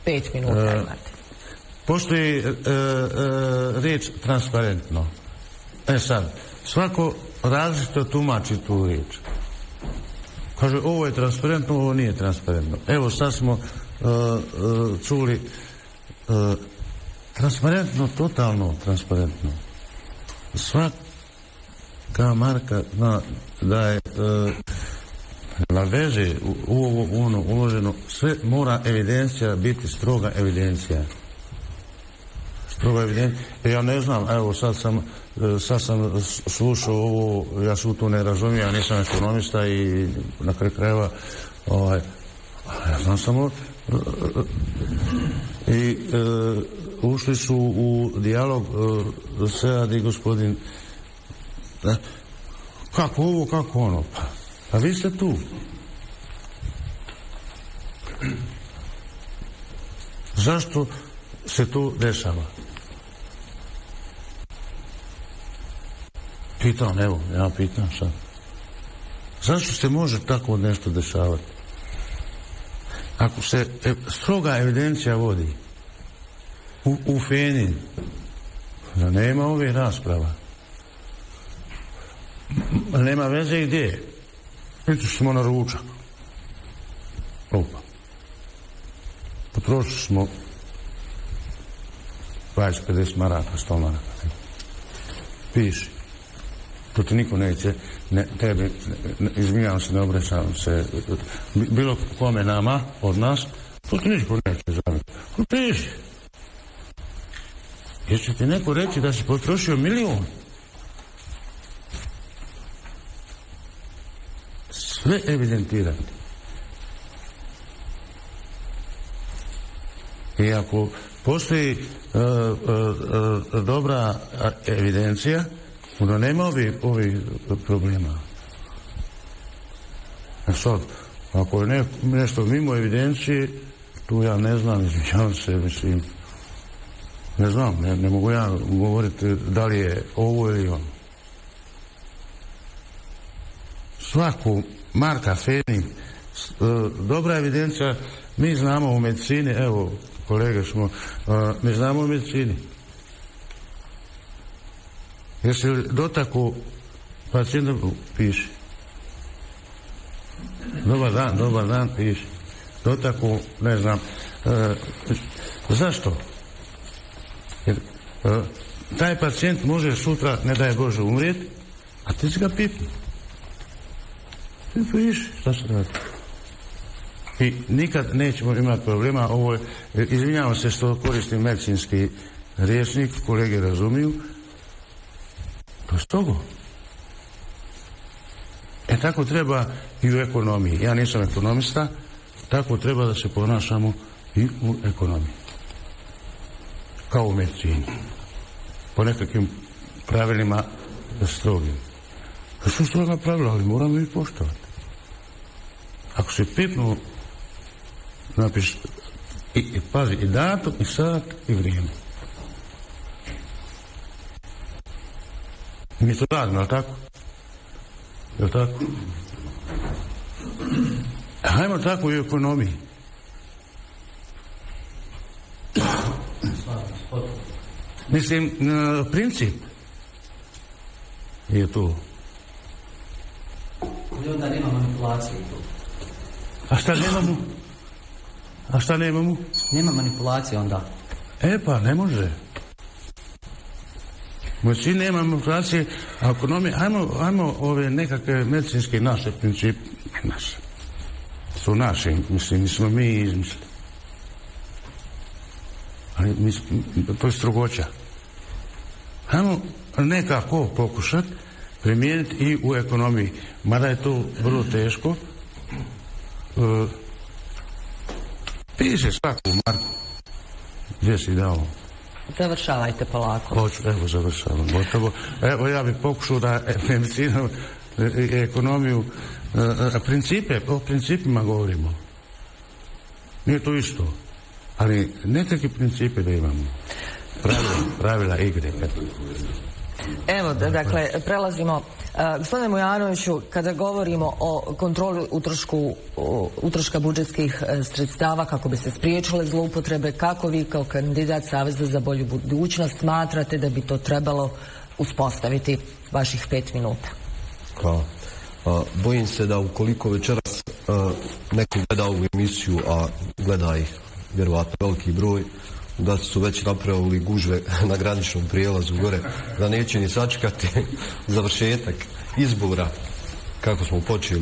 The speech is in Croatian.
5 minuta imate. Postoji riječ transparentno. Sad, svako različito tumači tu riječ. Kaže, ovo je transparentno, ovo nije transparentno. Evo, sad smo čuli transparentno, totalno transparentno. Svaka marka zna da je na veže u ovo ono uloženo, sve mora evidencija biti stroga evidencija. Stroga evidencija. Ja ne znam, evo sad sam slušao ovo, ja se u to ne razumijem, ja nisam ekonomista i na kraju krajeva ja znam samo i ušli su u dijalog Sead i gospodin kako ovo, kako ono, pa vi ste tu. Zašto se to dešava? Pitam, evo, ja pitam sad. Zašto se može tako nešto dešavati? Ako se stroga evidencija vodi u FENI, da nema ovih rasprava. Nema veze gdje. Išli smo na ručak. Opa. Potrošili smo 20-50 maraka, 100 maraka. Piši. To ti niko neće, tebi, izvinjavam se, ne obraćavam se, bilo kome nama, od nas, to ti niko neće zamiti. Piši. Jer će ti neko reći da si potrošio 1.000.000. Sve evidentirati. I ako postoji dobra evidencija, onda nema ovih problema. Sad, ako je nešto mimo evidencije, tu ja ne znam, izvinjavam se, mislim, ne znam, ne mogu ja govoriti da li je ovo ili ono. Svaku marka FENI, dobra evidencija, mi znamo u medicini, evo, kolege smo, mi znamo u medicini. Jesi li dotaku pacijenta, piši. Dobar dan, piši. Dotaku, ne znam. Zašto? Jer taj pacijent može sutra, ne daj Bože, umrijeti, a ti si ga pipni. Ti piši, šta se radi? I nikad nećemo imati problema. Ovo je, izvinjavam se što koristim medicinski rječnik, kolege razumiju. To je strogo. Tako treba i u ekonomiji. Ja nisam ekonomista, tako treba da se ponašamo i u ekonomiji. Kao u medicini. Po nekakvim pravilima strogim. To su stroga pravila, ali moramo ih poštovati. Ako se pipnu, napiš, pazi, i datum, i sat, i vrijeme. Mi to radimo, je li tako? Je li tako? Hajmo tako i u ekonomiji. Mislim, princip je to. I onda nema manipulacije tu. A šta nemamo? Nema manipulacije onda. Pa ne može. Svi nema manipulacije, a ekonomije, ajmo ove nekakve medicinske naše principe, naše, su naši, mislim, smo mi izmislili. Ali to je strogoća. Ajmo nekako pokušati primijeniti i u ekonomiji, mada je to vrlo teško. Piše svaku marku. Gdje si dao? Završavajte polako. Hoću, evo završavam, gotovo. Evo ja bih pokušao da medicinu i ekonomiju, o principima govorimo. Nije to isto, ali nekakve principe da imamo. Pravila igre. Evo, dakle, prelazimo. Gospodine Mujanoviću, kada govorimo o kontroli utroška budžetskih sredstava kako bi se spriječile zloupotrebe, kako vi kao kandidat Saveza za bolju budućnost smatrate da bi to trebalo uspostaviti? Vaših 5 minuta. Hvala. Bojim se da ukoliko večeras neko gleda ovu emisiju, a gleda ih vjerovatno veliki broj, da su već napravili gužve na graničnom prijelazu gore, da neće ni sačekati završetak izbora kako smo počeli